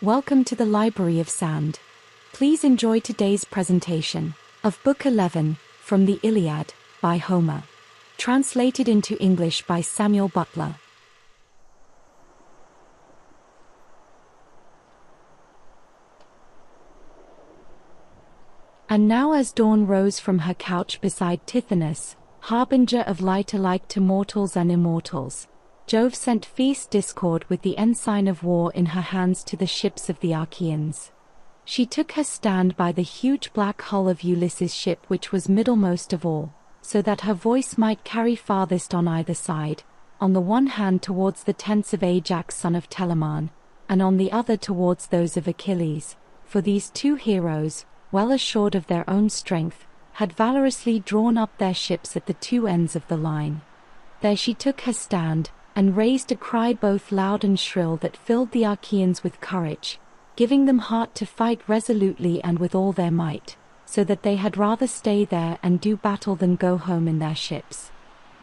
Welcome to the Library of Sound. Please enjoy today's presentation of Book 11 from the Iliad by Homer. Translated into English by Samuel Butler. And now as dawn rose from her couch beside Tithonus, harbinger of light alike to mortals and immortals, Jove sent fierce discord with the ensign of war in her hands to the ships of the Achaeans. She took her stand by the huge black hull of Ulysses' ship, which was middlemost of all, so that her voice might carry farthest on either side, on the one hand towards the tents of Ajax son of Telamon, and on the other towards those of Achilles, for these two heroes, well assured of their own strength, had valorously drawn up their ships at the two ends of the line. There she took her stand, and raised a cry both loud and shrill that filled the Achaeans with courage, giving them heart to fight resolutely and with all their might, so that they had rather stay there and do battle than go home in their ships.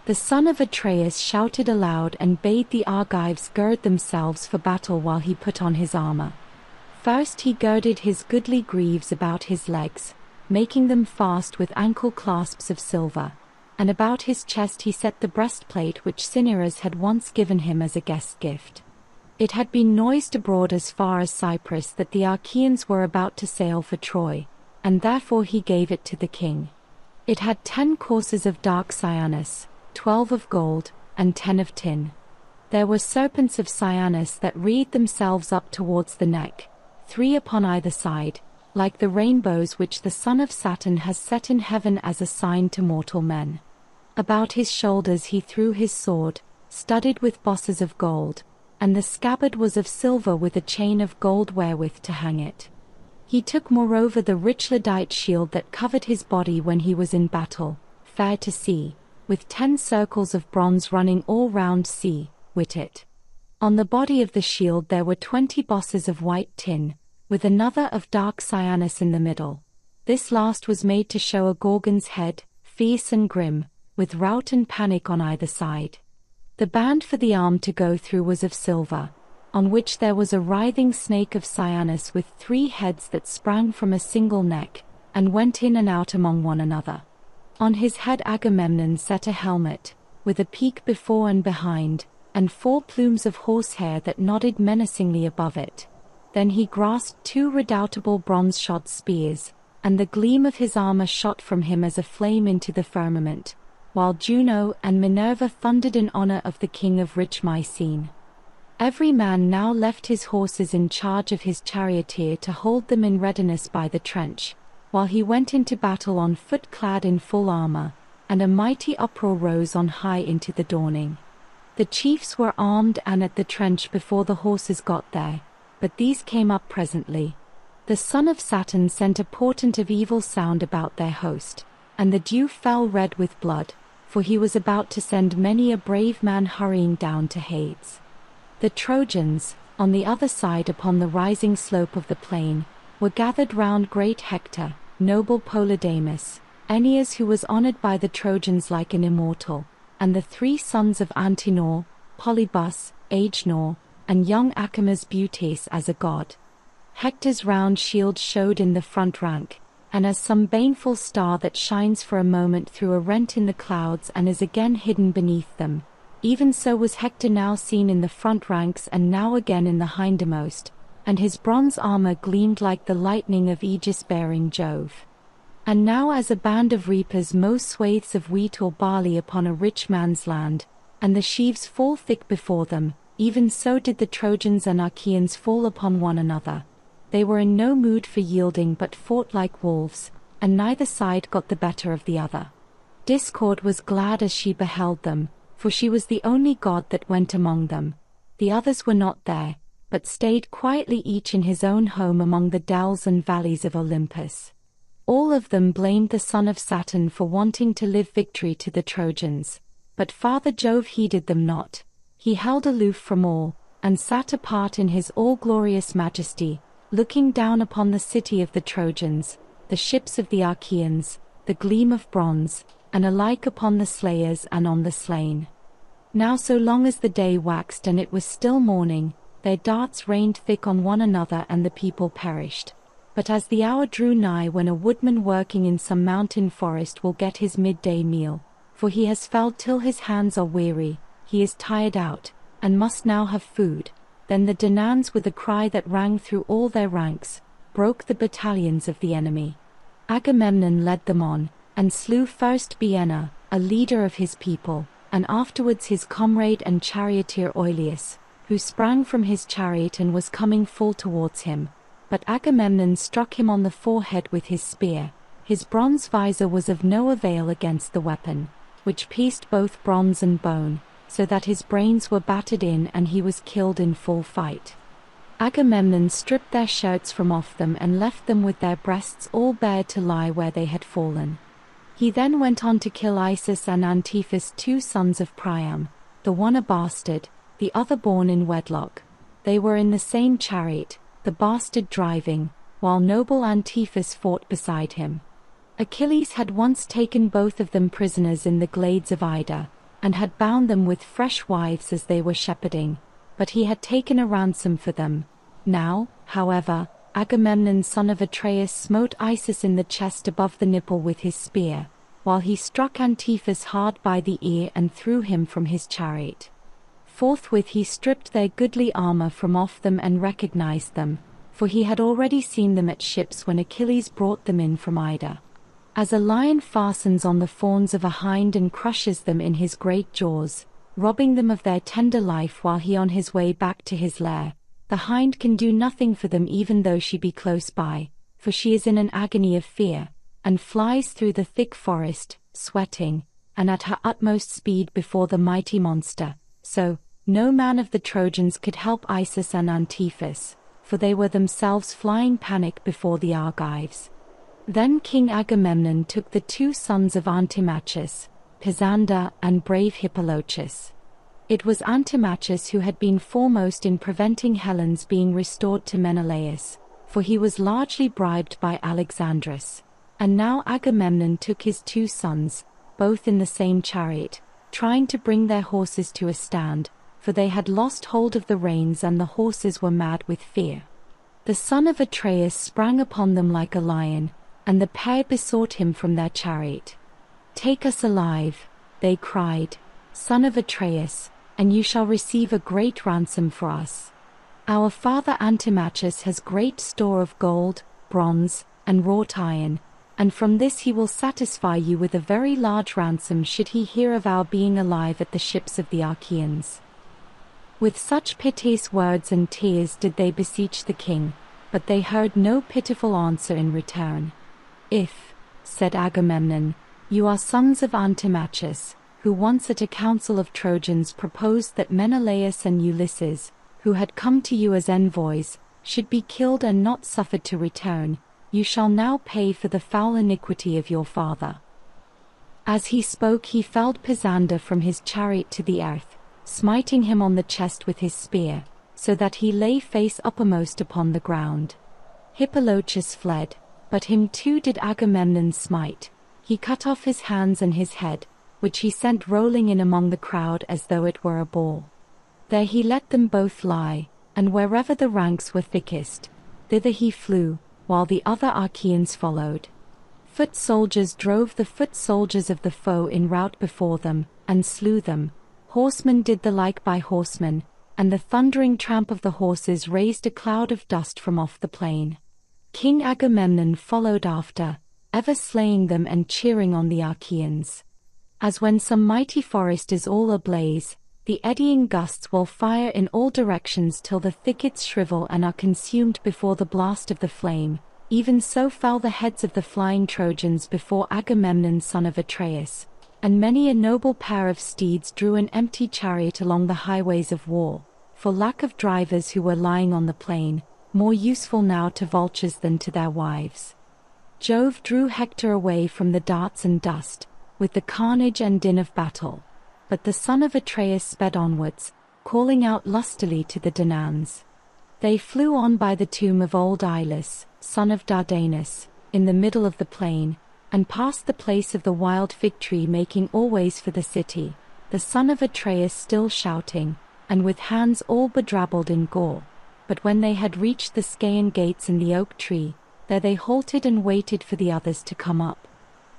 The son of Atreus shouted aloud and bade the Argives gird themselves for battle while he put on his armor. First he girded his goodly greaves about his legs, making them fast with ankle clasps of silver, and about his chest he set the breastplate which Cinyras had once given him as a guest gift. It had been noised abroad as far as Cyprus that the Achaeans were about to sail for Troy, and therefore he gave it to the king. It had 10 courses of dark cyanus, 12 of gold, and 10 of tin. There were serpents of cyanus that wreathed themselves up towards the neck, 3 upon either side, like the rainbows which the son of Saturn has set in heaven as a sign to mortal men. About his shoulders he threw his sword, studded with bosses of gold, and the scabbard was of silver with a chain of gold wherewith to hang it. He took moreover the rich Lyddite shield that covered his body when he was in battle, fair to see, with 10 circles of bronze running all round with it. On the body of the shield there were 20 bosses of white tin, with another of dark cyanus in the middle. This last was made to show a Gorgon's head, fierce and grim, with rout and panic on either side. The band for the arm to go through was of silver, on which there was a writhing snake of cyanus with 3 heads that sprang from a single neck, and went in and out among one another. On his head Agamemnon set a helmet, with a peak before and behind, and 4 plumes of horsehair that nodded menacingly above it. Then he grasped 2 redoubtable bronze-shod spears, and the gleam of his armor shot from him as a flame into the firmament, while Juno and Minerva thundered in honor of the king of rich Mycene. Every man now left his horses in charge of his charioteer to hold them in readiness by the trench, while he went into battle on foot clad in full armor, and a mighty uproar rose on high into the dawning. The chiefs were armed and at the trench before the horses got there, but these came up presently. The son of Saturn sent a portent of evil sound about their host, and the dew fell red with blood, for he was about to send many a brave man hurrying down to Hades. The Trojans, on the other side upon the rising slope of the plain, were gathered round great Hector, noble Polydamas, Aeneas who was honored by the Trojans like an immortal, and the 3 sons of Antenor, Polybus, Agenor, and young Acamas Butes as a god. Hector's round shield showed in the front rank, and as some baneful star that shines for a moment through a rent in the clouds and is again hidden beneath them, even so was Hector now seen in the front ranks and now again in the hindermost, and his bronze armor gleamed like the lightning of aegis-bearing Jove. And now as a band of reapers mow swathes of wheat or barley upon a rich man's land, and the sheaves fall thick before them, even so did the Trojans and Achaeans fall upon one another. They were in no mood for yielding but fought like wolves, and neither side got the better of the other. Discord was glad as she beheld them, for she was the only god that went among them. The others were not there, but stayed quietly each in his own home among the dells and valleys of Olympus. All of them blamed the son of Saturn for wanting to live victory to the Trojans, but Father Jove heeded them not. He held aloof from all, and sat apart in his all-glorious majesty, looking down upon the city of the Trojans, the ships of the Achaeans, the gleam of bronze, and alike upon the slayers and on the slain. Now so long as the day waxed and it was still morning, Their darts rained thick on one another and the people perished. But as the hour drew nigh when a woodman working in some mountain forest will get his midday meal, for he has felled till his hands are weary, he is tired out, and must now have food, then the Danaans with a cry that rang through all their ranks, broke the battalions of the enemy. Agamemnon led them on, and slew first Bienna, a leader of his people, and afterwards his comrade and charioteer Oileus, who sprang from his chariot and was coming full towards him. But Agamemnon struck him on the forehead with his spear. His bronze visor was of no avail against the weapon, which pierced both bronze and bone, so that his brains were battered in and he was killed in full fight. Agamemnon stripped their shirts from off them and left them with their breasts all bare to lie where they had fallen. He then went on to kill Isus and Antiphus, 2 sons of Priam, the one a bastard, the other born in wedlock. They were in the same chariot, the bastard driving, while noble Antiphus fought beside him. Achilles had once taken both of them prisoners in the glades of Ida, and had bound them with fresh wives as they were shepherding, but he had taken a ransom for them. Now, however, Agamemnon son of Atreus smote Isus in the chest above the nipple with his spear, while he struck Antiphus hard by the ear and threw him from his chariot. Forthwith he stripped their goodly armor from off them and recognized them, for he had already seen them at ships when Achilles brought them in from Ida. As a lion fastens on the fawns of a hind and crushes them in his great jaws, robbing them of their tender life while he on his way back to his lair, the hind can do nothing for them even though she be close by, for she is in an agony of fear, and flies through the thick forest, sweating, and at her utmost speed before the mighty monster. So, no man of the Trojans could help Isus and Antiphus, for they were themselves flying panic before the Argives. Then King Agamemnon took the 2 sons of Antimachus, Pisander and brave Hippolochus. It was Antimachus who had been foremost in preventing Helen's being restored to Menelaus, for he was largely bribed by Alexandrus. And now Agamemnon took his 2 sons, both in the same chariot, trying to bring their horses to a stand, for they had lost hold of the reins and the horses were mad with fear. The son of Atreus sprang upon them like a lion, and the pair besought him from their chariot. "Take us alive," they cried, "son of Atreus, and you shall receive a great ransom for us. Our father Antimachus has great store of gold, bronze, and wrought iron, and from this he will satisfy you with a very large ransom should he hear of our being alive at the ships of the Achaeans." With such piteous words and tears did they beseech the king, but they heard no pitiful answer in return. "If," said Agamemnon, "you are sons of Antimachus, who once at a council of Trojans proposed that Menelaus and Ulysses, who had come to you as envoys, should be killed and not suffered to return, you shall now pay for the foul iniquity of your father." As he spoke he felled Pisander from his chariot to the earth, smiting him on the chest with his spear, so that he lay face uppermost upon the ground. Hippolochus fled, but him too did Agamemnon smite. He cut off his hands and his head, which he sent rolling in among the crowd as though it were a ball. There he let them both lie, and wherever the ranks were thickest, thither he flew, while the other Achaeans followed. Foot soldiers drove the foot soldiers of the foe in rout before them, and slew them. Horsemen did the like by horsemen, and the thundering tramp of the horses raised a cloud of dust from off the plain. King Agamemnon followed after, ever slaying them and cheering on the Achaeans. As when some mighty forest is all ablaze, the eddying gusts will fire in all directions till the thickets shrivel and are consumed before the blast of the flame, even so fell the heads of the flying Trojans before Agamemnon son of Atreus, and many a noble pair of steeds drew an empty chariot along the highways of war, for lack of drivers who were lying on the plain, more useful now to vultures than to their wives. Jove drew Hector away from the darts and dust, with the carnage and din of battle, but the son of Atreus sped onwards, calling out lustily to the Danaans. They flew on by the tomb of old Ilus, son of Dardanus, in the middle of the plain, and past the place of the wild fig tree, making always for the city, the son of Atreus still shouting, and with hands all bedrabbled in gore. But when they had reached the Scaean gates and the oak tree, there they halted and waited for the others to come up.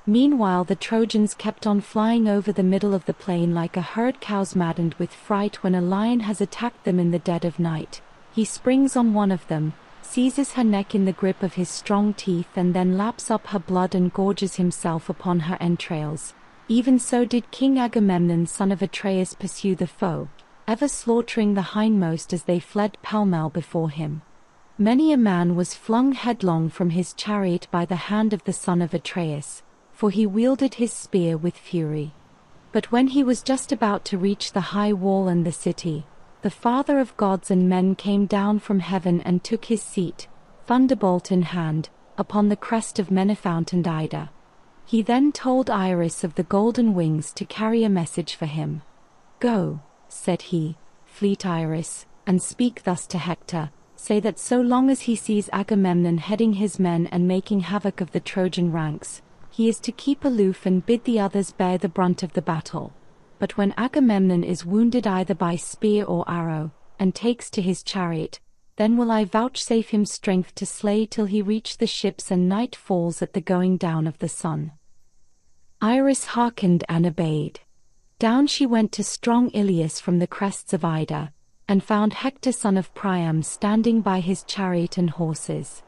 Meanwhile the Trojans kept on flying over the middle of the plain like a herd cows maddened with fright when a lion has attacked them in the dead of night. He springs on one of them, seizes her neck in the grip of his strong teeth, and then laps up her blood and gorges himself upon her entrails. Even so did King Agamemnon son of Atreus pursue the foe, ever slaughtering the hindmost as they fled pell-mell before him. Many a man was flung headlong from his chariot by the hand of the son of Atreus, for he wielded his spear with fury. But when he was just about to reach the high wall and the city, the Father of gods and men came down from heaven and took his seat, thunderbolt in hand, upon the crest of Menefount and Ida. He then told Iris of the golden wings to carry a message for him. "Go," said he, "fleet Iris, and speak thus to Hector. Say that so long as he sees Agamemnon heading his men and making havoc of the Trojan ranks, he is to keep aloof and bid the others bear the brunt of the battle. But when Agamemnon is wounded either by spear or arrow, and takes to his chariot, then will I vouchsafe him strength to slay till he reach the ships and night falls at the going down of the sun." Iris hearkened and obeyed. Down she went to strong Ilias from the crests of Ida, and found Hector son of Priam standing by his chariot and horses.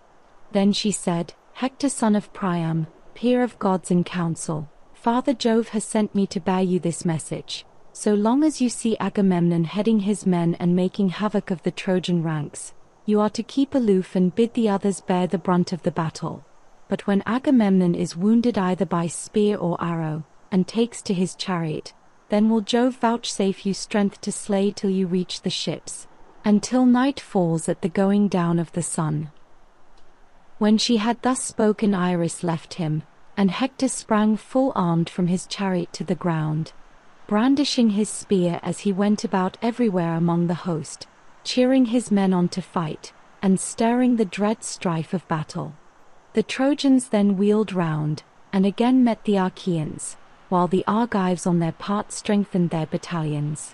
Then she said, "Hector son of Priam, peer of gods in council, Father Jove has sent me to bear you this message. So long as you see Agamemnon heading his men and making havoc of the Trojan ranks, you are to keep aloof and bid the others bear the brunt of the battle. But when Agamemnon is wounded either by spear or arrow, and takes to his chariot, then will Jove vouchsafe you strength to slay till you reach the ships, until night falls at the going down of the sun." When she had thus spoken, Iris left him, and Hector sprang full armed from his chariot to the ground, brandishing his spear as he went about everywhere among the host, cheering his men on to fight, and stirring the dread strife of battle. The Trojans then wheeled round, and again met the Achaeans, while the Argives on their part strengthened their battalions.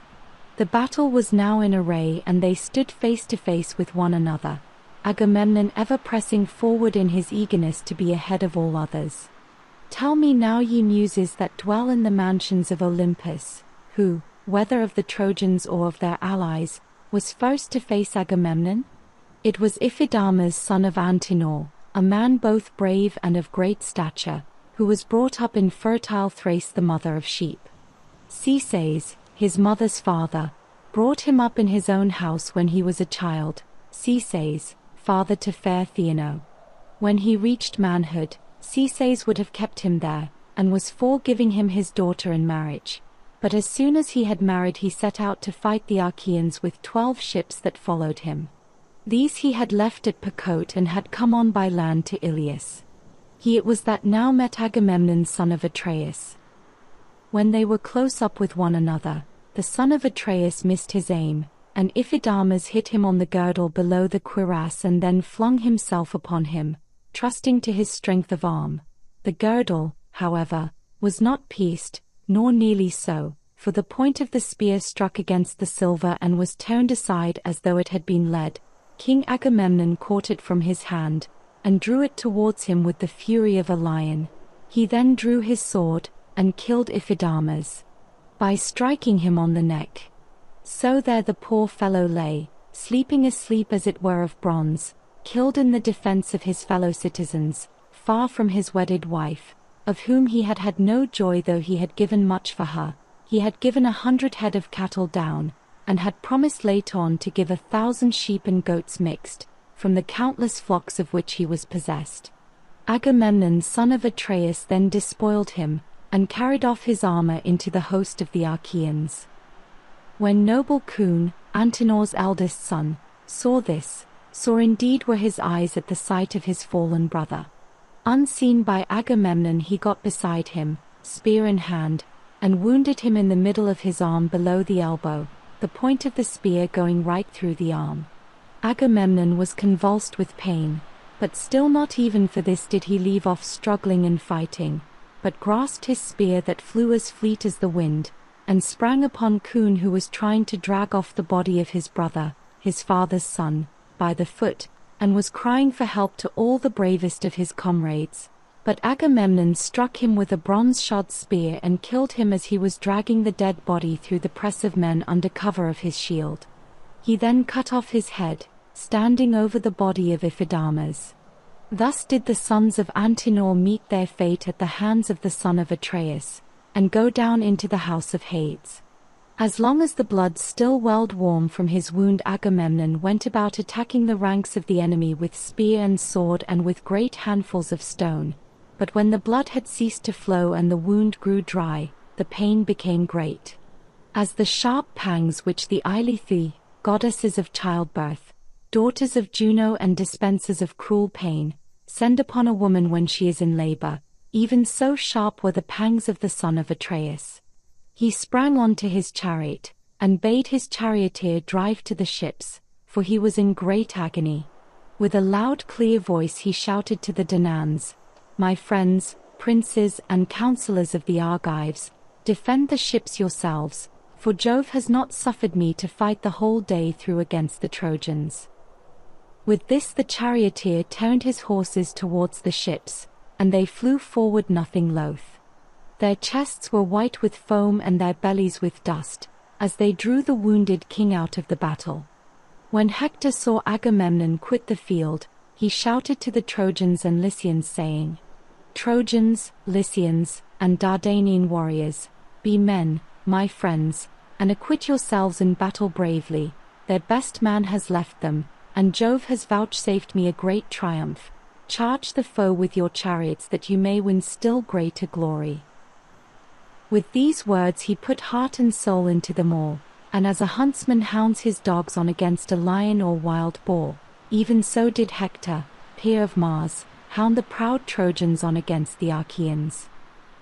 The battle was now in array, and they stood face to face with one another, Agamemnon ever pressing forward in his eagerness to be ahead of all others. "Tell me now, ye muses that dwell in the mansions of Olympus, who, whether of the Trojans or of their allies, was first to face Agamemnon?" It was Iphidamas son of Antenor, a man both brave and of great stature, who was brought up in fertile Thrace, the mother of sheep. Cises, his mother's father, brought him up in his own house when he was a child, Cises, father to fair Theano. When he reached manhood, Cises would have kept him there, and was for giving him his daughter in marriage. But as soon as he had married, he set out to fight the Achaeans with 12 ships that followed him. These he had left at Percote and had come on by land to Ilias. He it was that now met Agamemnon son of Atreus. When they were close up with one another, the son of Atreus missed his aim, and Iphidamas hit him on the girdle below the cuirass and then flung himself upon him, trusting to his strength of arm. The girdle, however, was not pierced, nor nearly so, for the point of the spear struck against the silver and was turned aside as though it had been lead. King Agamemnon caught it from his hand, and drew it towards him with the fury of a lion. He then drew his sword, and killed Iphidamas, by striking him on the neck. So there the poor fellow lay, sleeping a sleep as it were of bronze, killed in the defense of his fellow citizens, far from his wedded wife, of whom he had had no joy though he had given much for her. He had given 100 head of cattle down, and had promised later on to give 1,000 sheep and goats mixed, from the countless flocks of which he was possessed. Agamemnon son of Atreus then despoiled him, and carried off his armor into the host of the Achaeans. When noble Coon, Antenor's eldest son, saw this, sore indeed were his eyes at the sight of his fallen brother. Unseen by Agamemnon he got beside him, spear in hand, and wounded him in the middle of his arm below the elbow, the point of the spear going right through the arm. Agamemnon was convulsed with pain, but still not even for this did he leave off struggling and fighting, but grasped his spear that flew as fleet as the wind, and sprang upon Kun, who was trying to drag off the body of his brother, his father's son, by the foot, and was crying for help to all the bravest of his comrades. But Agamemnon struck him with a bronze-shod spear and killed him as he was dragging the dead body through the press of men under cover of his shield. He then cut off his head, standing over the body of Iphidamas. Thus did the sons of Antenor meet their fate at the hands of the son of Atreus, and go down into the house of Hades. As long as the blood still welled warm from his wound, Agamemnon went about attacking the ranks of the enemy with spear and sword and with great handfuls of stone. But when the blood had ceased to flow and the wound grew dry, the pain became great. As the sharp pangs which the Iliad, goddesses of childbirth, daughters of Juno and dispensers of cruel pain, send upon a woman when she is in labor, even so sharp were the pangs of the son of Atreus. He sprang on to his chariot, and bade his charioteer drive to the ships, for he was in great agony. With a loud clear voice he shouted to the Danaans, "My friends, princes and counselors of the Argives, defend the ships yourselves, for Jove has not suffered me to fight the whole day through against the Trojans." With this the charioteer turned his horses towards the ships, and they flew forward nothing loath. Their chests were white with foam and their bellies with dust, as they drew the wounded king out of the battle. When Hector saw Agamemnon quit the field, he shouted to the Trojans and Lycians, saying, "Trojans, Lycians, and Dardanian warriors, be men, my friends, and acquit yourselves in battle bravely. Their best man has left them, and Jove has vouchsafed me a great triumph. Charge the foe with your chariots that you may win still greater glory." With these words he put heart and soul into them all, and as a huntsman hounds his dogs on against a lion or wild boar, even so did Hector, peer of Mars, hound the proud Trojans on against the Achaeans.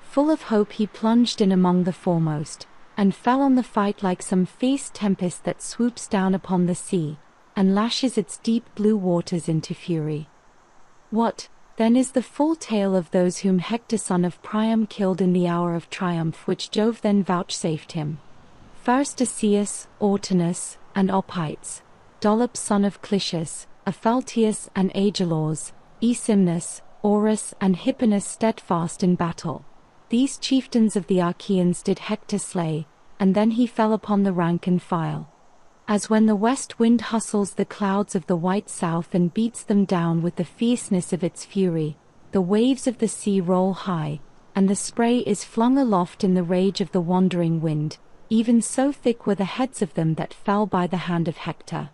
Full of hope he plunged in among the foremost, and fell on the fight like some fierce tempest that swoops down upon the sea, and lashes its deep blue waters into fury. What, then, is the full tale of those whom Hector son of Priam killed in the hour of triumph which Jove then vouchsafed him? First Asius, Ortinus, and Opites, Dolops son of Clitius, Apheltius and Agelaus, Aesymnus, Orus and Hipponus steadfast in battle. These chieftains of the Achaeans did Hector slay, and then he fell upon the rank and file. As when the west wind hustles the clouds of the white south and beats them down with the fierceness of its fury, the waves of the sea roll high, and the spray is flung aloft in the rage of the wandering wind, even so thick were the heads of them that fell by the hand of Hector.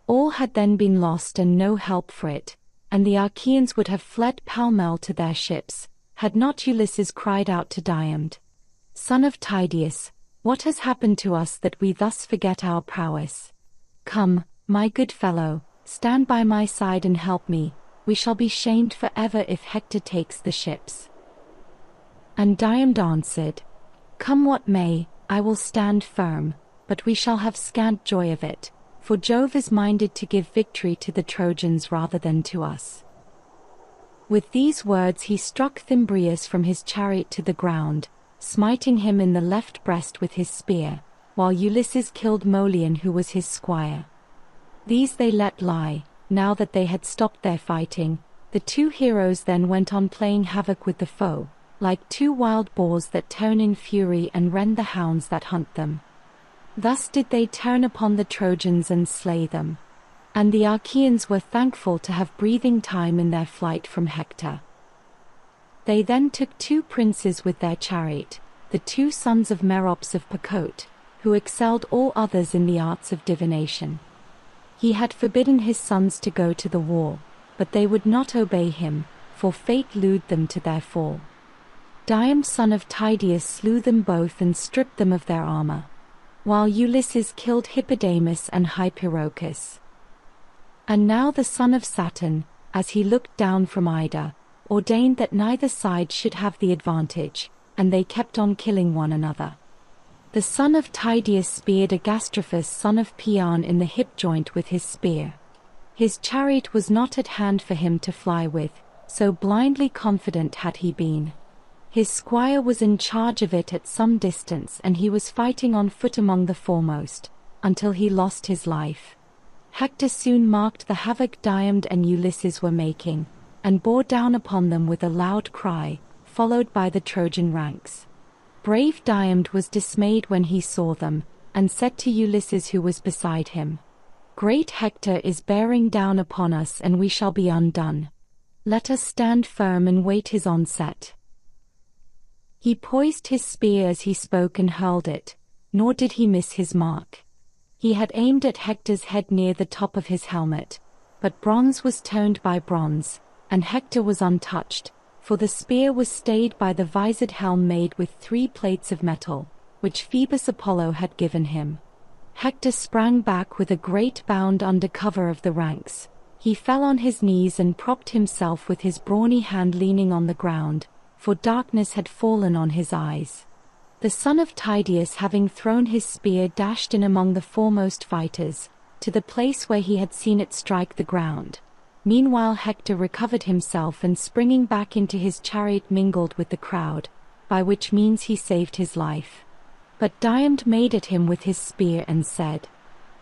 All had then been lost and no help for it, and the Achaeans would have fled pell-mell to their ships, had not Ulysses cried out to Diomed, "Son of Tydeus, what has happened to us that we thus forget our prowess? Come, my good fellow, stand by my side and help me, we shall be shamed forever if Hector takes the ships." And Diomed answered, "Come what may, I will stand firm, but we shall have scant joy of it, for Jove is minded to give victory to the Trojans rather than to us." With these words he struck Thymbraeus from his chariot to the ground, smiting him in the left breast with his spear, while Ulysses killed Molion, who was his squire. These they let lie. Now that they had stopped their fighting, the two heroes then went on playing havoc with the foe, like two wild boars that turn in fury and rend the hounds that hunt them. Thus did they turn upon the Trojans and slay them. And the Achaeans were thankful to have breathing time in their flight from Hector. They then took two princes with their chariot, the two sons of Merops of Pacote, who excelled all others in the arts of divination. He had forbidden his sons to go to the war, but they would not obey him, for fate lured them to their fall. Diomed son of Tydeus slew them both and stripped them of their armor, while Ulysses killed Hippodamus and Hypeirochus. And now the son of Saturn, as he looked down from Ida, ordained that neither side should have the advantage, and they kept on killing one another. The son of Tydeus speared Agastrophus son of Paeon in the hip joint with his spear. His chariot was not at hand for him to fly with, so blindly confident had he been. His squire was in charge of it at some distance, and he was fighting on foot among the foremost, until he lost his life. Hector soon marked the havoc Diomed and Ulysses were making, and bore down upon them with a loud cry, followed by the Trojan ranks. Brave Diomed was dismayed when he saw them, and said to Ulysses who was beside him, "Great Hector is bearing down upon us, and we shall be undone. Let us stand firm and wait his onset." He poised his spear as he spoke and hurled it, nor did he miss his mark. He had aimed at Hector's head near the top of his helmet, but bronze was turned by bronze, and Hector was untouched, for the spear was stayed by the visored helm made with 3 plates of metal, which Phoebus Apollo had given him. Hector sprang back with a great bound under cover of the ranks. He fell on his knees and propped himself with his brawny hand leaning on the ground, for darkness had fallen on his eyes. The son of Tydeus, having thrown his spear, dashed in among the foremost fighters, to the place where he had seen it strike the ground. Meanwhile Hector recovered himself and springing back into his chariot mingled with the crowd, by which means he saved his life. But Diomed made at him with his spear and said,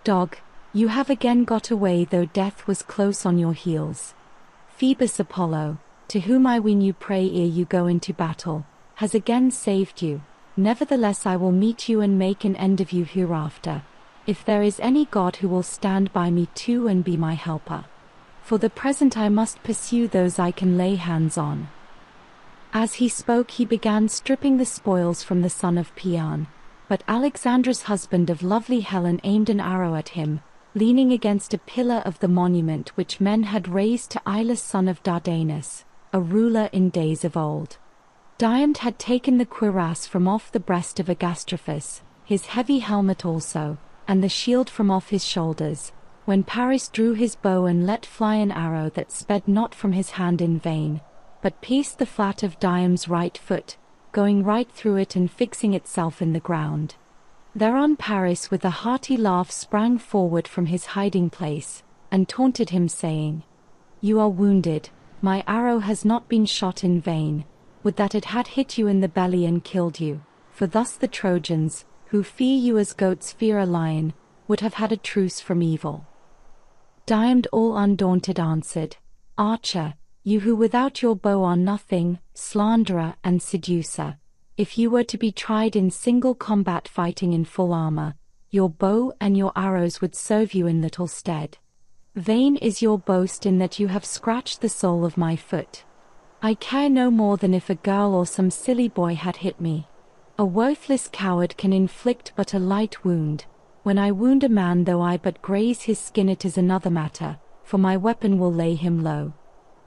"Dog, you have again got away, though death was close on your heels. Phoebus Apollo, to whom I ween you pray ere you go into battle, has again saved you. Nevertheless I will meet you and make an end of you hereafter, if there is any god who will stand by me too and be my helper. For the present I must pursue those I can lay hands on." As he spoke he began stripping the spoils from the son of Paeon, but Alexandra's husband of lovely Helen aimed an arrow at him, leaning against a pillar of the monument which men had raised to Ilus son of Dardanus, a ruler in days of old. Diomed had taken the cuirass from off the breast of Agastrophus, his heavy helmet also, and the shield from off his shoulders, when Paris drew his bow and let fly an arrow that sped not from his hand in vain, but pierced the flat of Diomed's right foot, going right through it and fixing itself in the ground. Thereon Paris with a hearty laugh sprang forward from his hiding place, and taunted him saying, "You are wounded, my arrow has not been shot in vain. Would that it had hit you in the belly and killed you, for thus the Trojans, who fear you as goats fear a lion, would have had a truce from evil." Diomed all undaunted answered, "Archer, you who without your bow are nothing, slanderer and seducer, if you were to be tried in single combat fighting in full armor, your bow and your arrows would serve you in little stead. Vain is your boast in that you have scratched the sole of my foot. I care no more than if a girl or some silly boy had hit me. A worthless coward can inflict but a light wound. When I wound a man, though I but graze his skin, it is another matter, for my weapon will lay him low.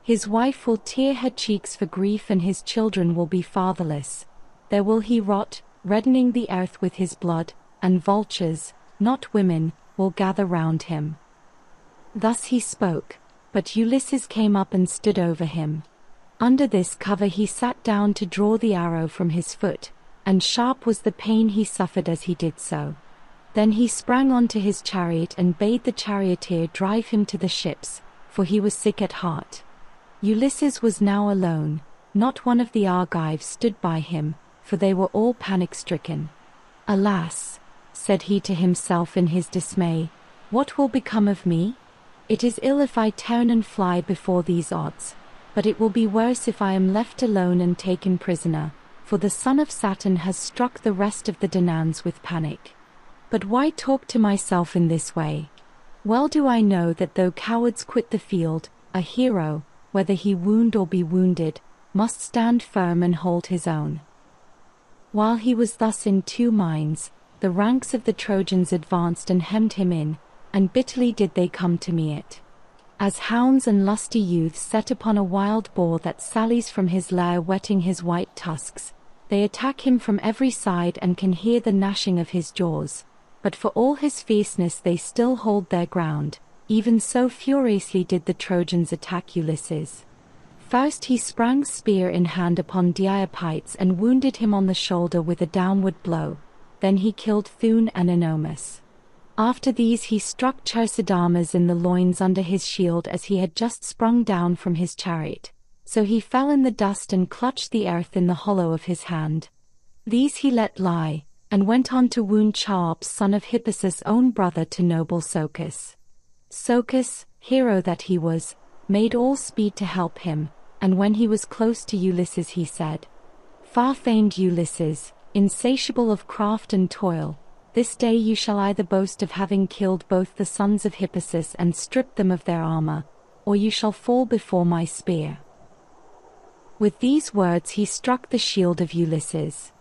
His wife will tear her cheeks for grief, and his children will be fatherless. There will he rot, reddening the earth with his blood, and vultures, not women, will gather round him." Thus he spoke, but Ulysses came up and stood over him. Under this cover he sat down to draw the arrow from his foot, and sharp was the pain he suffered as he did so. Then he sprang onto his chariot and bade the charioteer drive him to the ships, for he was sick at heart. Ulysses was now alone. Not one of the Argives stood by him, for they were all panic-stricken. "Alas," said he to himself in his dismay, "what will become of me? It is ill if I turn and fly before these odds, but it will be worse if I am left alone and taken prisoner, for the son of Saturn has struck the rest of the Danaans with panic. But why talk to myself in this way? Well do I know that though cowards quit the field, a hero, whether he wound or be wounded, must stand firm and hold his own." While he was thus in 2 minds, the ranks of the Trojans advanced and hemmed him in, and bitterly did they come to meet it. As hounds and lusty youths set upon a wild boar that sallies from his lair whetting his white tusks, they attack him from every side and can hear the gnashing of his jaws, but for all his fierceness they still hold their ground. Even so furiously did the Trojans attack Ulysses. First he sprang spear in hand upon Diopites and wounded him on the shoulder with a downward blow. Then he killed Thun and Enomas. After these he struck Chersidamas in the loins under his shield as he had just sprung down from his chariot. So he fell in the dust and clutched the earth in the hollow of his hand. These he let lie, and went on to wound Chaops son of Hippasus' own brother to noble Socus. Socus, hero that he was, made all speed to help him, and when he was close to Ulysses he said, "Far-famed Ulysses, insatiable of craft and toil, this day you shall either boast of having killed both the sons of Hippasus and stripped them of their armor, or you shall fall before my spear." With these words he struck the shield of Ulysses.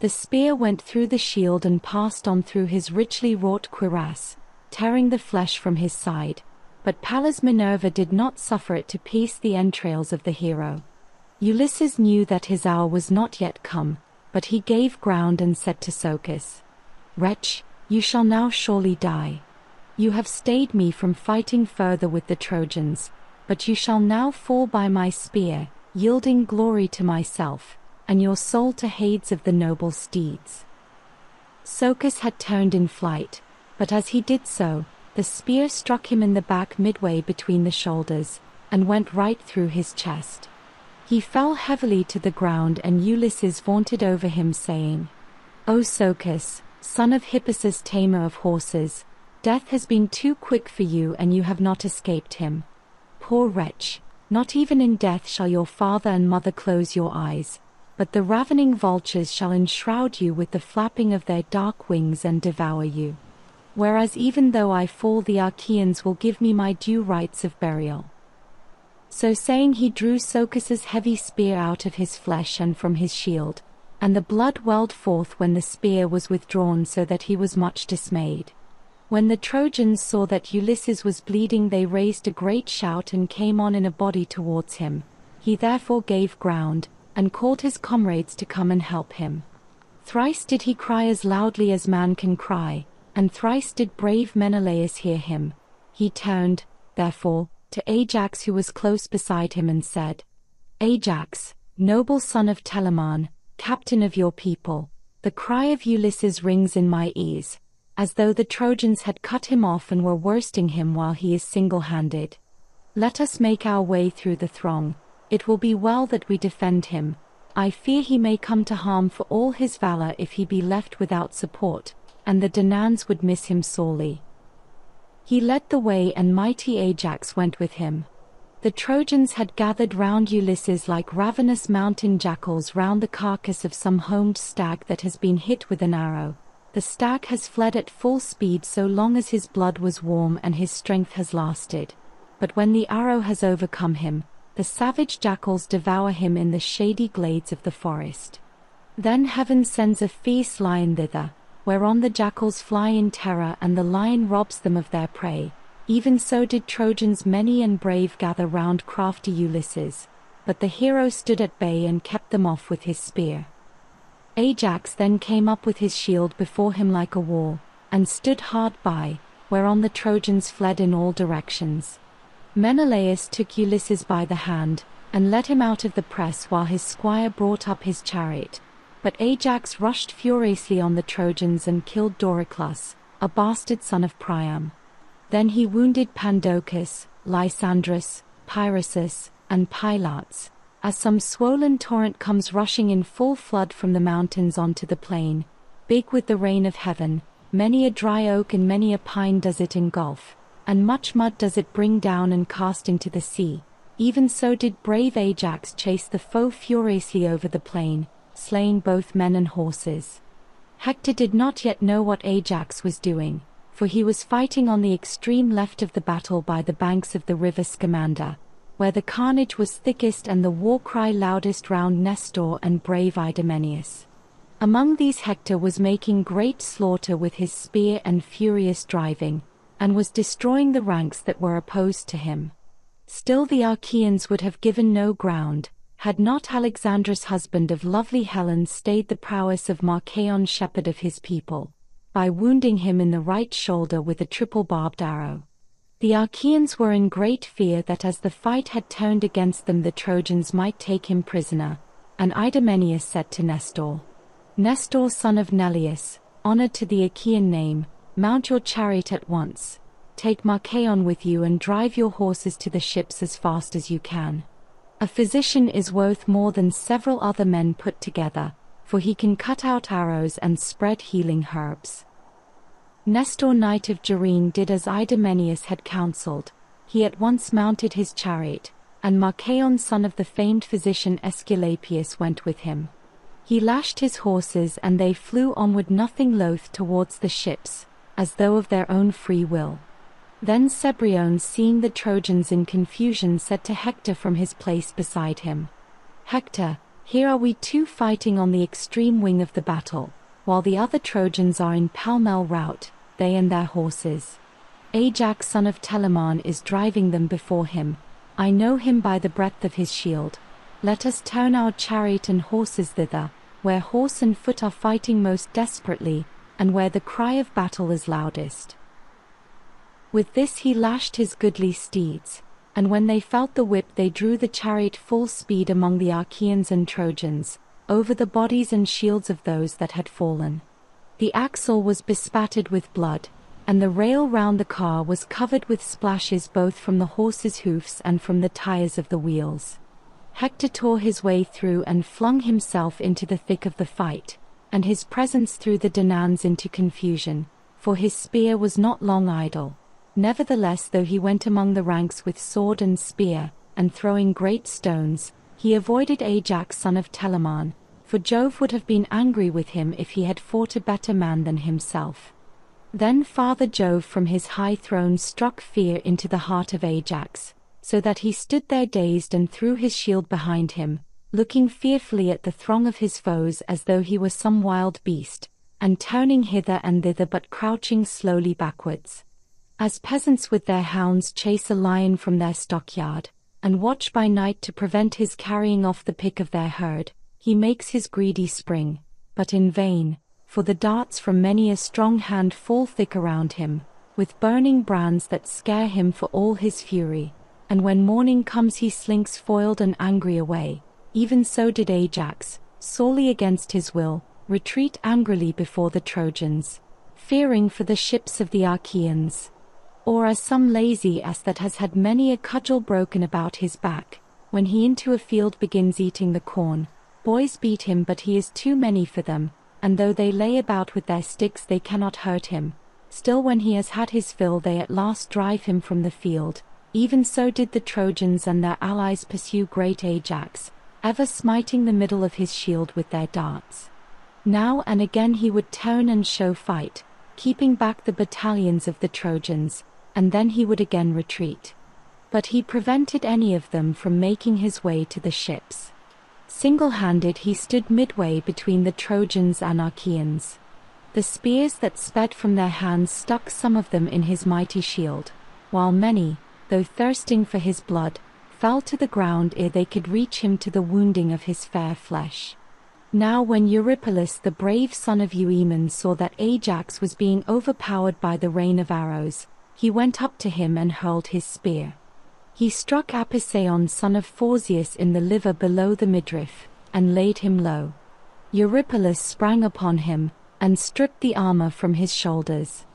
The spear went through the shield and passed on through his richly wrought cuirass, tearing the flesh from his side, but Pallas Minerva did not suffer it to pierce the entrails of the hero. Ulysses knew that his hour was not yet come, but he gave ground and said to Socus, "Wretch, you shall now surely die. You have stayed me from fighting further with the Trojans, but you shall now fall by my spear, yielding glory to myself, and your soul to Hades of the noble steeds." Socus had turned in flight, but as he did so, the spear struck him in the back midway between the shoulders, and went right through his chest. He fell heavily to the ground, and Ulysses vaunted over him, saying, "O Socus, son of Hippasus, tamer of horses, death has been too quick for you and you have not escaped him. Poor wretch, not even in death shall your father and mother close your eyes, but the ravening vultures shall enshroud you with the flapping of their dark wings and devour you. Whereas even though I fall, the Achaeans will give me my due rites of burial." So saying, he drew Socus's heavy spear out of his flesh and from his shield, and the blood welled forth when the spear was withdrawn, so that he was much dismayed. When the Trojans saw that Ulysses was bleeding, they raised a great shout and came on in a body towards him. He therefore gave ground, and called his comrades to come and help him. Thrice did he cry as loudly as man can cry, and thrice did brave Menelaus hear him. He turned, therefore, to Ajax, who was close beside him, and said, "Ajax, noble son of Telamon, captain of your people, the cry of Ulysses rings in my ears, as though the Trojans had cut him off and were worsting him while he is single-handed. Let us make our way through the throng. It will be well that we defend him. I fear he may come to harm for all his valor if he be left without support, and the Danaans would miss him sorely." He led the way, and mighty Ajax went with him. The Trojans had gathered round Ulysses like ravenous mountain jackals round the carcass of some homed stag that has been hit with an arrow. The stag has fled at full speed so long as his blood was warm and his strength has lasted. But when the arrow has overcome him, the savage jackals devour him in the shady glades of the forest. Then heaven sends a fierce lion thither, whereon the jackals fly in terror, and the lion robs them of their prey. Even so did Trojans many and brave gather round crafty Ulysses, but the hero stood at bay and kept them off with his spear. Ajax then came up with his shield before him like a wall, and stood hard by, whereon the Trojans fled in all directions. Menelaus took Ulysses by the hand, and led him out of the press while his squire brought up his chariot. But Ajax rushed furiously on the Trojans and killed Doryclus, a bastard son of Priam. Then he wounded Pandocus, Lysandrus, Pyrasus, and Pylates, as some swollen torrent comes rushing in full flood from the mountains onto the plain, big with the rain of heaven. Many a dry oak and many a pine does it engulf, and much mud does it bring down and cast into the sea. Even so did brave Ajax chase the foe furiously over the plain, slaying both men and horses. Hector did not yet know what Ajax was doing, for he was fighting on the extreme left of the battle by the banks of the river Scamander, where the carnage was thickest and the war cry loudest round Nestor and brave Idomeneus. Among these Hector was making great slaughter with his spear and furious driving, and was destroying the ranks that were opposed to him. Still the Achaeans would have given no ground, had not Alexandra's husband of lovely Helen stayed the prowess of Machaon, shepherd of his people, by wounding him in the right shoulder with a triple barbed arrow. The Achaeans were in great fear that as the fight had turned against them the Trojans might take him prisoner, and Idomeneus said to Nestor, "Nestor, son of Neleus, honored to the Achaean name, mount your chariot at once, take Machaon with you and drive your horses to the ships as fast as you can. A physician is worth more than several other men put together, for he can cut out arrows and spread healing herbs. Nestor, knight of Gerene, did as Idomeneus had counseled. He at once mounted his chariot, and Machaon, son of the famed physician Aesculapius, went with him. He lashed his horses and they flew onward, nothing loath, towards the ships, as though of their own free will. Then Cebriones, seeing the Trojans in confusion, said to Hector from his place beside him, "Hector, here are we two fighting on the extreme wing of the battle, while the other Trojans are in pell-mell rout, they and their horses. Ajax, son of Telamon, is driving them before him. I know him by the breadth of his shield. Let us turn our chariot and horses thither, where horse and foot are fighting most desperately, and where the cry of battle is loudest." With this he lashed his goodly steeds, and when they felt the whip they drew the chariot full speed among the Achaeans and Trojans, over the bodies and shields of those that had fallen. The axle was bespattered with blood, and the rail round the car was covered with splashes both from the horses' hoofs and from the tires of the wheels. Hector tore his way through and flung himself into the thick of the fight, and his presence threw the Danaans into confusion, for his spear was not long idle. Nevertheless, though he went among the ranks with sword and spear, and throwing great stones, he avoided Ajax, son of Telamon, for Jove would have been angry with him if he had fought a better man than himself. Then Father Jove from his high throne struck fear into the heart of Ajax, so that he stood there dazed and threw his shield behind him, looking fearfully at the throng of his foes as though he were some wild beast, and turning hither and thither but crouching slowly backwards. As peasants with their hounds chase a lion from their stockyard, and watch by night to prevent his carrying off the pick of their herd, he makes his greedy spring, but in vain, for the darts from many a strong hand fall thick around him, with burning brands that scare him for all his fury, and when morning comes he slinks foiled and angry away. Even so did Ajax, sorely against his will, retreat angrily before the Trojans, fearing for the ships of the Achaeans. Or as some lazy ass that has had many a cudgel broken about his back, when he into a field begins eating the corn, boys beat him but he is too many for them, and though they lay about with their sticks they cannot hurt him. Still when he has had his fill they at last drive him from the field. Even so did the Trojans and their allies pursue great Ajax, ever smiting the middle of his shield with their darts. Now and again he would turn and show fight, keeping back the battalions of the Trojans, and then he would again retreat. But he prevented any of them from making his way to the ships. Single-handed he stood midway between the Trojans and Achaeans. The spears that sped from their hands stuck some of them in his mighty shield, while many, though thirsting for his blood, fell to the ground ere they could reach him to the wounding of his fair flesh. Now when Eurypylus the brave son of Euaemon saw that Ajax was being overpowered by the rain of arrows, he went up to him and hurled his spear. He struck Apisaon son of Phorcys in the liver below the midriff, and laid him low. Eurypylus sprang upon him, and stripped the armor from his shoulders.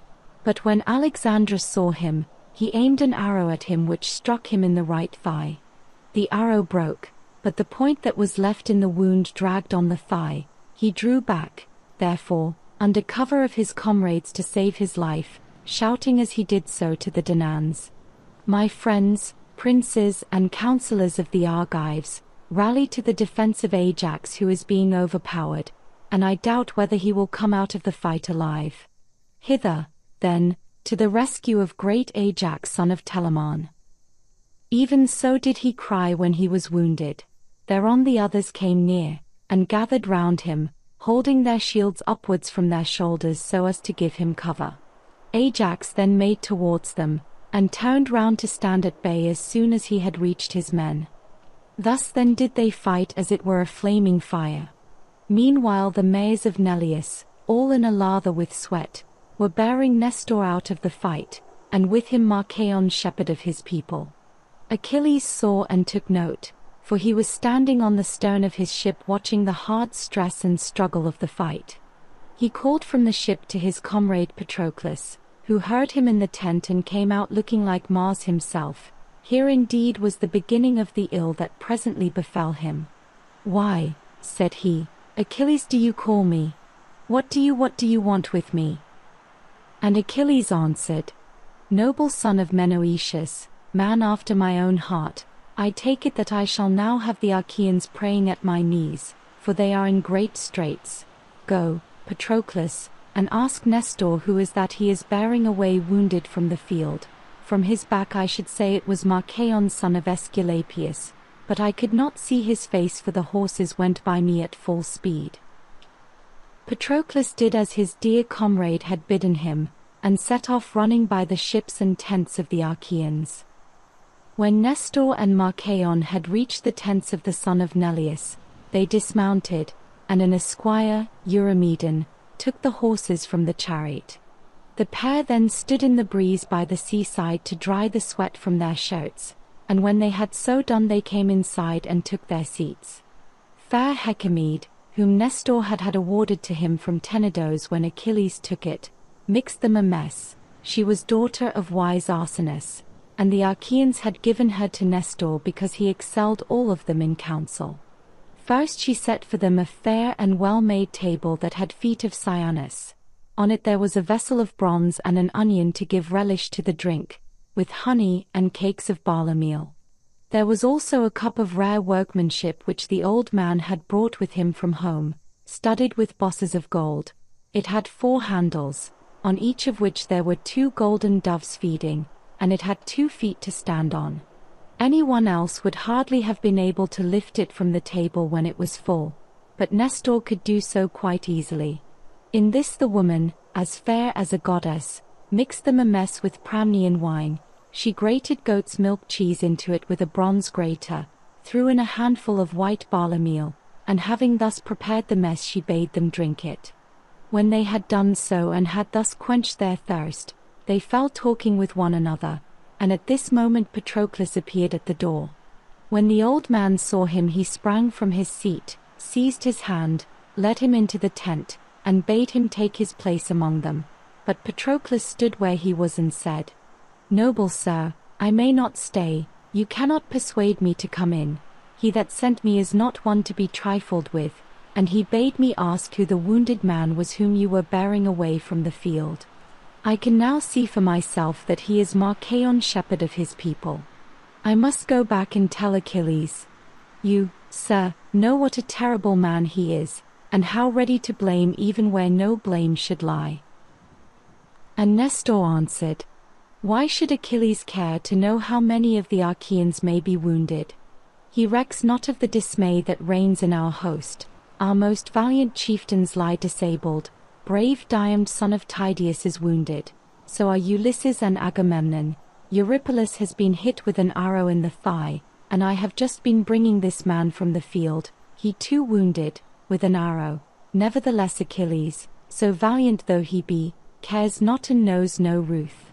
But when Alexandrus saw him, he aimed an arrow at him which struck him in the right thigh. The arrow broke, but the point that was left in the wound dragged on the thigh. He drew back, therefore, under cover of his comrades to save his life, shouting as he did so to the Danaans, "My friends, princes and counselors of the Argives, rally to the defense of Ajax who is being overpowered, and I doubt whether he will come out of the fight alive. Hither, then, to the rescue of great Ajax son of Telamon." Even so did he cry when he was wounded. Thereon the others came near, and gathered round him, holding their shields upwards from their shoulders so as to give him cover. Ajax then made towards them, and turned round to stand at bay as soon as he had reached his men. Thus then did they fight as it were a flaming fire. Meanwhile the mares of Neleus, all in a lather with sweat, were bearing Nestor out of the fight, and with him Machaon shepherd of his people. Achilles saw and took note, for he was standing on the stern of his ship watching the hard stress and struggle of the fight. He called from the ship to his comrade Patroclus, who heard him in the tent and came out looking like Mars himself, Here indeed was the beginning of the ill that presently befell him. "Why," said he, "Achilles, do you call me? What do you want with me?" And Achilles answered, "Noble son of Menoetius, man after my own heart, I take it that I shall now have the Achaeans praying at my knees, for they are in great straits. Go, Patroclus, and ask Nestor who is that he is bearing away wounded from the field. From his back I should say it was Machaon son of Aesculapius, but I could not see his face for the horses went by me at full speed." Patroclus did as his dear comrade had bidden him, and set off running by the ships and tents of the Achaeans. When Nestor and Machaon had reached the tents of the son of Neleus, they dismounted, and an esquire, Eurymedon, took the horses from the chariot. The pair then stood in the breeze by the seaside to dry the sweat from their shirts, and when they had so done they came inside and took their seats. Fair Hecamede, whom Nestor had awarded to him from Tenedos when Achilles took it, mixed them a mess. She was daughter of wise Arsenus, and the Achaeans had given her to Nestor because he excelled all of them in counsel. First she set for them a fair and well-made table that had feet of cyanus. On it there was a vessel of bronze and an onion to give relish to the drink, with honey and cakes of barley meal. There was also a cup of rare workmanship which the old man had brought with him from home, studded with bosses of gold. It had 4 handles, on each of which there were 2 golden doves feeding, and it had 2 feet to stand on. Anyone else would hardly have been able to lift it from the table when it was full, but Nestor could do so quite easily. In this the woman, as fair as a goddess, mixed them a mess with Pramnian wine. She grated goat's milk cheese into it with a bronze grater, threw in a handful of white barley meal, and having thus prepared the mess she bade them drink it. When they had done so and had thus quenched their thirst, they fell talking with one another, and at this moment Patroclus appeared at the door. When the old man saw him he sprang from his seat, seized his hand, led him into the tent, and bade him take his place among them. But Patroclus stood where he was and said, "Noble sir, I may not stay, you cannot persuade me to come in. He that sent me is not one to be trifled with, and he bade me ask who the wounded man was whom you were bearing away from the field. I can now see for myself that he is Machaon, shepherd of his people. I must go back and tell Achilles. You, sir, know what a terrible man he is, and how ready to blame even where no blame should lie." And Nestor answered, "Why should Achilles care to know how many of the Achaeans may be wounded? He recks not of the dismay that reigns in our host. Our most valiant chieftains lie disabled, brave Diomed son of Tydeus is wounded, so are Ulysses and Agamemnon. Eurypylus has been hit with an arrow in the thigh, and I have just been bringing this man from the field, he too wounded, with an arrow. Nevertheless Achilles, so valiant though he be, cares not and knows no ruth.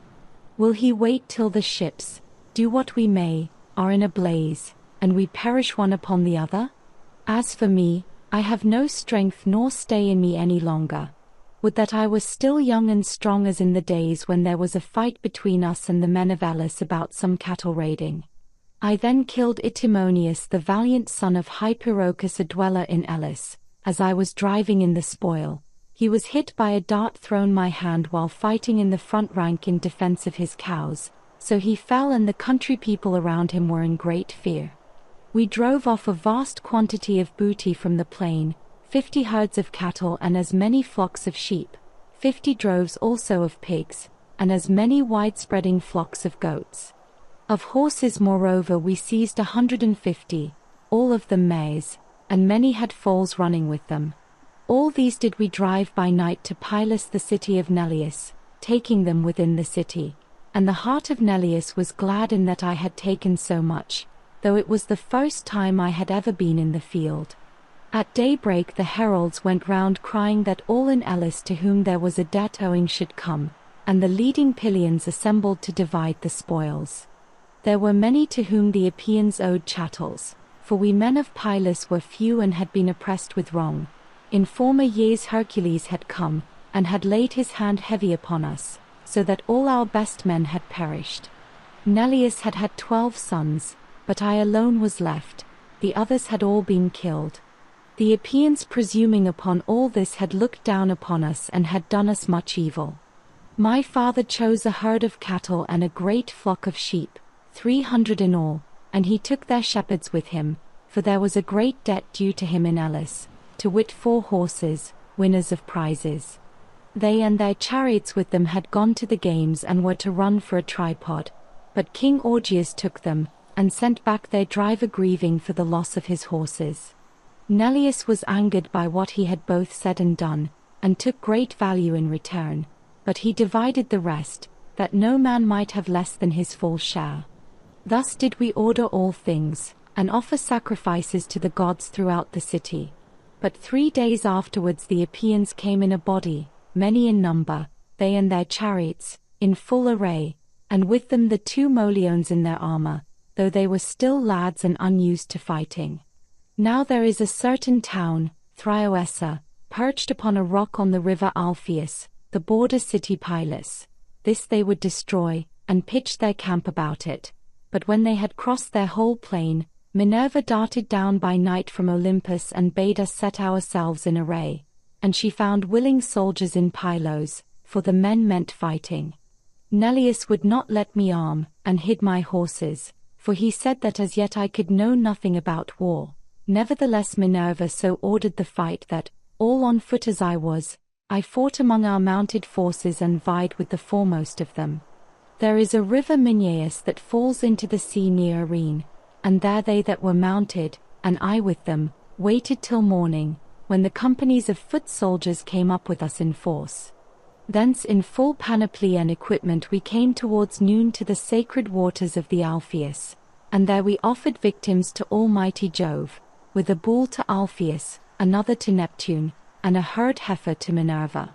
Will he wait till the ships, do what we may, are in a blaze, and we perish one upon the other? As for me, I have no strength nor stay in me any longer. Would that I was still young and strong as in the days when there was a fight between us and the men of Elis about some cattle raiding. I then killed Itimonius the valiant son of Hyperocus, a dweller in Elis, as I was driving in the spoil. He was hit by a dart thrown my hand while fighting in the front rank in defense of his cows, so he fell and the country people around him were in great fear. We drove off a vast quantity of booty from the plain, 50 herds of cattle and as many flocks of sheep, 50 droves also of pigs, and as many wide-spreading flocks of goats. Of horses moreover we seized 150, all of them mares, and many had foals running with them. All these did we drive by night to Pylus the city of Neleus, taking them within the city. And the heart of Neleus was glad in that I had taken so much, though it was the first time I had ever been in the field. At daybreak the heralds went round crying that all in Elis to whom there was a debt owing should come, and the leading Pylians assembled to divide the spoils. There were many to whom the Achaeans owed chattels, for we men of Pylus were few and had been oppressed with wrong. In former years Hercules had come, and had laid his hand heavy upon us, so that all our best men had perished. Neleus had 12 sons, but I alone was left, the others had all been killed. The Achaeans, presuming upon all this, had looked down upon us and had done us much evil. My father chose a herd of cattle and a great flock of sheep, 300 in all, and he took their shepherds with him, for there was a great debt due to him in Elis, to wit 4 horses, winners of prizes. They and their chariots with them had gone to the games and were to run for a tripod, but King Augeas took them, and sent back their driver grieving for the loss of his horses. Neleus was angered by what he had both said and done, and took great value in return, but he divided the rest, that no man might have less than his full share. Thus did we order all things, and offer sacrifices to the gods throughout the city. But 3 days afterwards the Achaeans came in a body, many in number, they and their chariots, in full array, and with them the 2 Molions in their armor, though they were still lads and unused to fighting. Now there is a certain town, Thryoessa, perched upon a rock on the river Alpheus, the border city Pylus. This they would destroy, and pitch their camp about it. But when they had crossed their whole plain, Minerva darted down by night from Olympus and bade us set ourselves in array. And she found willing soldiers in Pylos, for the men meant fighting. Neleus would not let me arm, and hid my horses, for he said that as yet I could know nothing about war. Nevertheless Minerva so ordered the fight that, all on foot as I was, I fought among our mounted forces and vied with the foremost of them. There is a river Minyaeus that falls into the sea near Arene, and there they that were mounted, and I with them, waited till morning, when the companies of foot soldiers came up with us in force. Thence in full panoply and equipment we came towards noon to the sacred waters of the Alpheus, and there we offered victims to Almighty Jove, with a bull to Alpheus, another to Neptune, and a herd heifer to Minerva.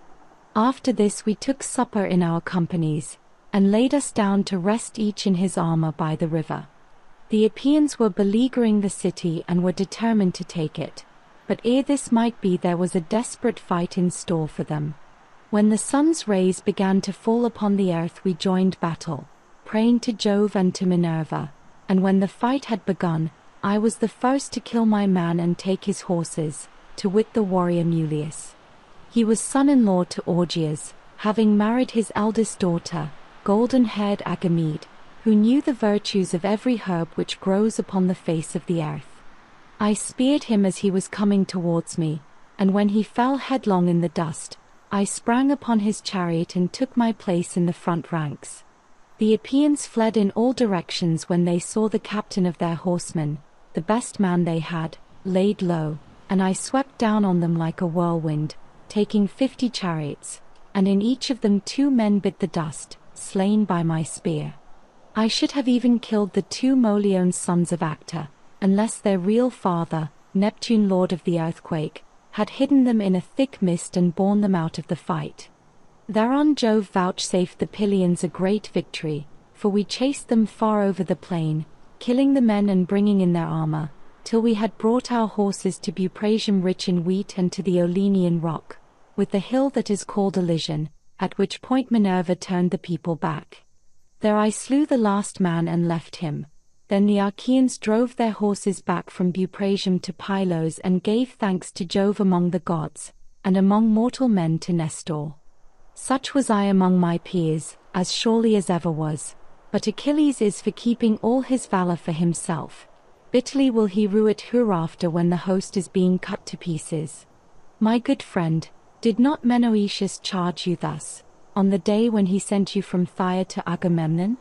After this we took supper in our companies, and laid us down to rest each in his armor by the river. The Achaeans were beleaguering the city and were determined to take it, but ere this might be there was a desperate fight in store for them. When the sun's rays began to fall upon the earth we joined battle, praying to Jove and to Minerva, and when the fight had begun, I was the first to kill my man and take his horses, to wit the warrior Mulius. He was son-in-law to Augeas, having married his eldest daughter, golden-haired Agamemnon, who knew the virtues of every herb which grows upon the face of the earth. I speared him as he was coming towards me, and when he fell headlong in the dust, I sprang upon his chariot and took my place in the front ranks. The Achaeans fled in all directions when they saw the captain of their horsemen, the best man they had, laid low, and I swept down on them like a whirlwind, taking 50 chariots, and in each of them 2 men bit the dust, slain by my spear. I should have even killed the 2 Molion's sons of Actor, unless their real father, Neptune lord of the earthquake, had hidden them in a thick mist and borne them out of the fight. Thereon Jove vouchsafed the Pylians a great victory, for we chased them far over the plain, killing the men and bringing in their armor, till we had brought our horses to Buprasium rich in wheat and to the Olenian rock, with the hill that is called Elysian, at which point Minerva turned the people back. There I slew the last man and left him. Then the Achaeans drove their horses back from Buprasium to Pylos and gave thanks to Jove among the gods, and among mortal men to Nestor. Such was I among my peers, as surely as ever was, but Achilles is for keeping all his valor for himself. Bitterly will he rue it hereafter when the host is being cut to pieces. My good friend, did not Menoetius charge you thus, on the day when he sent you from Tyre to Agamemnon?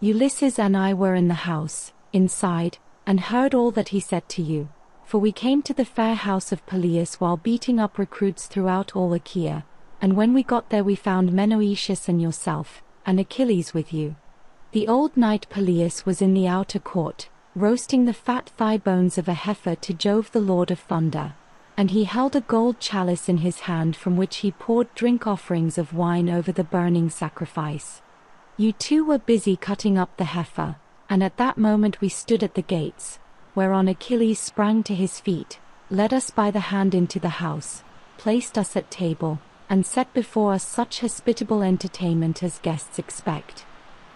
Ulysses and I were in the house, inside, and heard all that he said to you, for we came to the fair house of Peleus while beating up recruits throughout all Achaea, and when we got there we found Menoetius and yourself, and Achilles with you. The old knight Peleus was in the outer court, roasting the fat thigh bones of a heifer to Jove the Lord of Thunder, and he held a gold chalice in his hand from which he poured drink offerings of wine over the burning sacrifice. You two were busy cutting up the heifer, and at that moment we stood at the gates, whereon Achilles sprang to his feet, led us by the hand into the house, placed us at table, and set before us such hospitable entertainment as guests expect.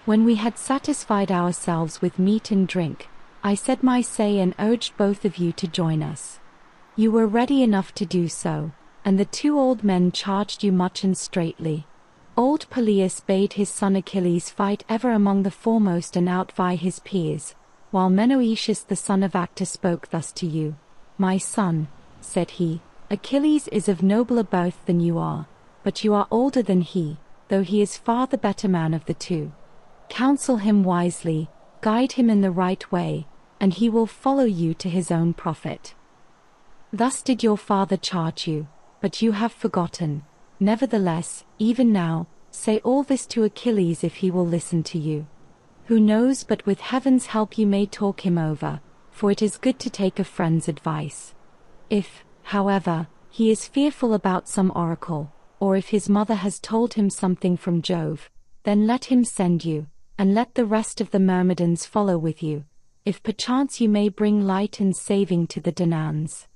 When we had satisfied ourselves with meat and drink, I said my say and urged both of you to join us. You were ready enough to do so, and the two old men charged you much and straightly. Old Peleus bade his son Achilles fight ever among the foremost and outvie his peers, while Menoetius the son of Actor spoke thus to you. My son, said he, Achilles is of nobler birth than you are, but you are older than he, though he is far the better man of the two. Counsel him wisely, guide him in the right way, and he will follow you to his own profit. Thus did your father charge you, but you have forgotten. Nevertheless, even now, say all this to Achilles if he will listen to you. Who knows but with heaven's help you may talk him over, for it is good to take a friend's advice. If, however, he is fearful about some oracle, or if his mother has told him something from Jove, then let him send you, and let the rest of the Myrmidons follow with you, if perchance you may bring light and saving to the Danaans.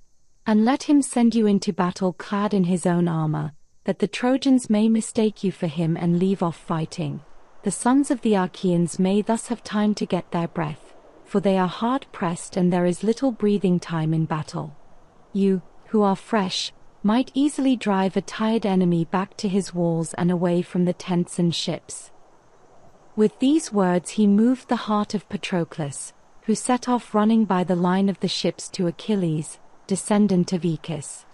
And let him send you into battle clad in his own armor, that the Trojans may mistake you for him and leave off fighting. The sons of the Achaeans may thus have time to get their breath, for they are hard pressed and there is little breathing time in battle. You, who are fresh, might easily drive a tired enemy back to his walls and away from the tents and ships. With these words he moved the heart of Patroclus, who set off running by the line of the ships to Achilles, descendant of Aeacus.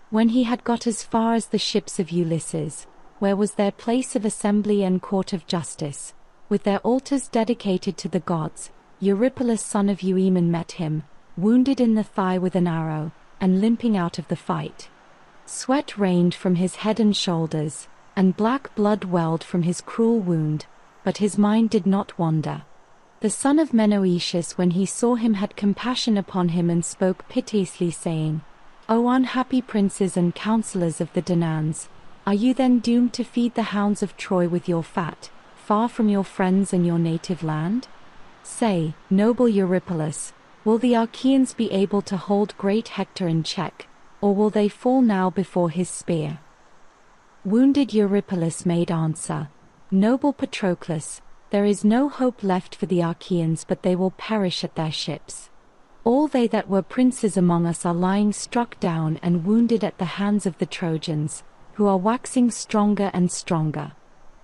When he had got as far as the ships of Ulysses, where was their place of assembly and court of justice, with their altars dedicated to the gods, Eurypylus son of Euaemon met him, wounded in the thigh with an arrow, and limping out of the fight. Sweat rained from his head and shoulders, and black blood welled from his cruel wound, but his mind did not wander. The son of Menoetius when he saw him had compassion upon him and spoke piteously saying, O unhappy princes and counsellors of the Danaans, are you then doomed to feed the hounds of Troy with your fat, far from your friends and your native land? Say, noble Eurypylus, will the Achaeans be able to hold great Hector in check, or will they fall now before his spear? Wounded Eurypylus made answer, Noble Patroclus, there is no hope left for the Achaeans but they will perish at their ships. All they that were princes among us are lying struck down and wounded at the hands of the Trojans, who are waxing stronger and stronger.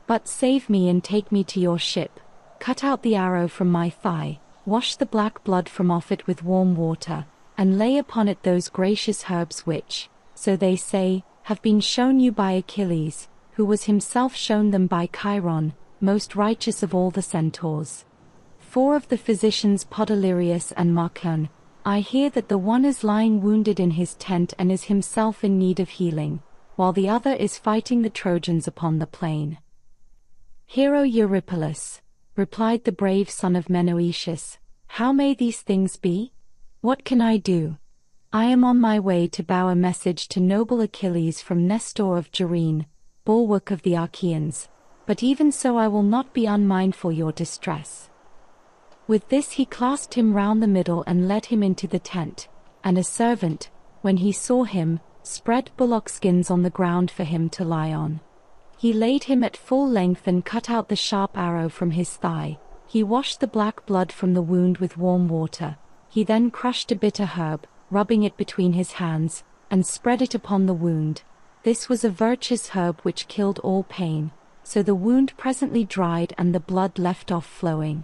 But save me and take me to your ship, cut out the arrow from my thigh, wash the black blood from off it with warm water, and lay upon it those gracious herbs which, so they say, have been shown you by Achilles, who was himself shown them by Chiron, most righteous of all the centaurs. 4 of the physicians Podalirius and Marcon, I hear that the one is lying wounded in his tent and is himself in need of healing, while the other is fighting the Trojans upon the plain. Hero Eurypylus, replied the brave son of Menoetius, how may these things be? What can I do? I am on my way to bow a message to noble Achilles from Nestor of Gerene, bulwark of the Achaeans, but even so I will not be unmindful your distress. With this he clasped him round the middle and led him into the tent, and a servant, when he saw him, spread bullock skins on the ground for him to lie on. He laid him at full length and cut out the sharp arrow from his thigh. He washed the black blood from the wound with warm water. He then crushed a bitter herb, rubbing it between his hands, and spread it upon the wound. This was a virtuous herb which killed all pain, so the wound presently dried and the blood left off flowing.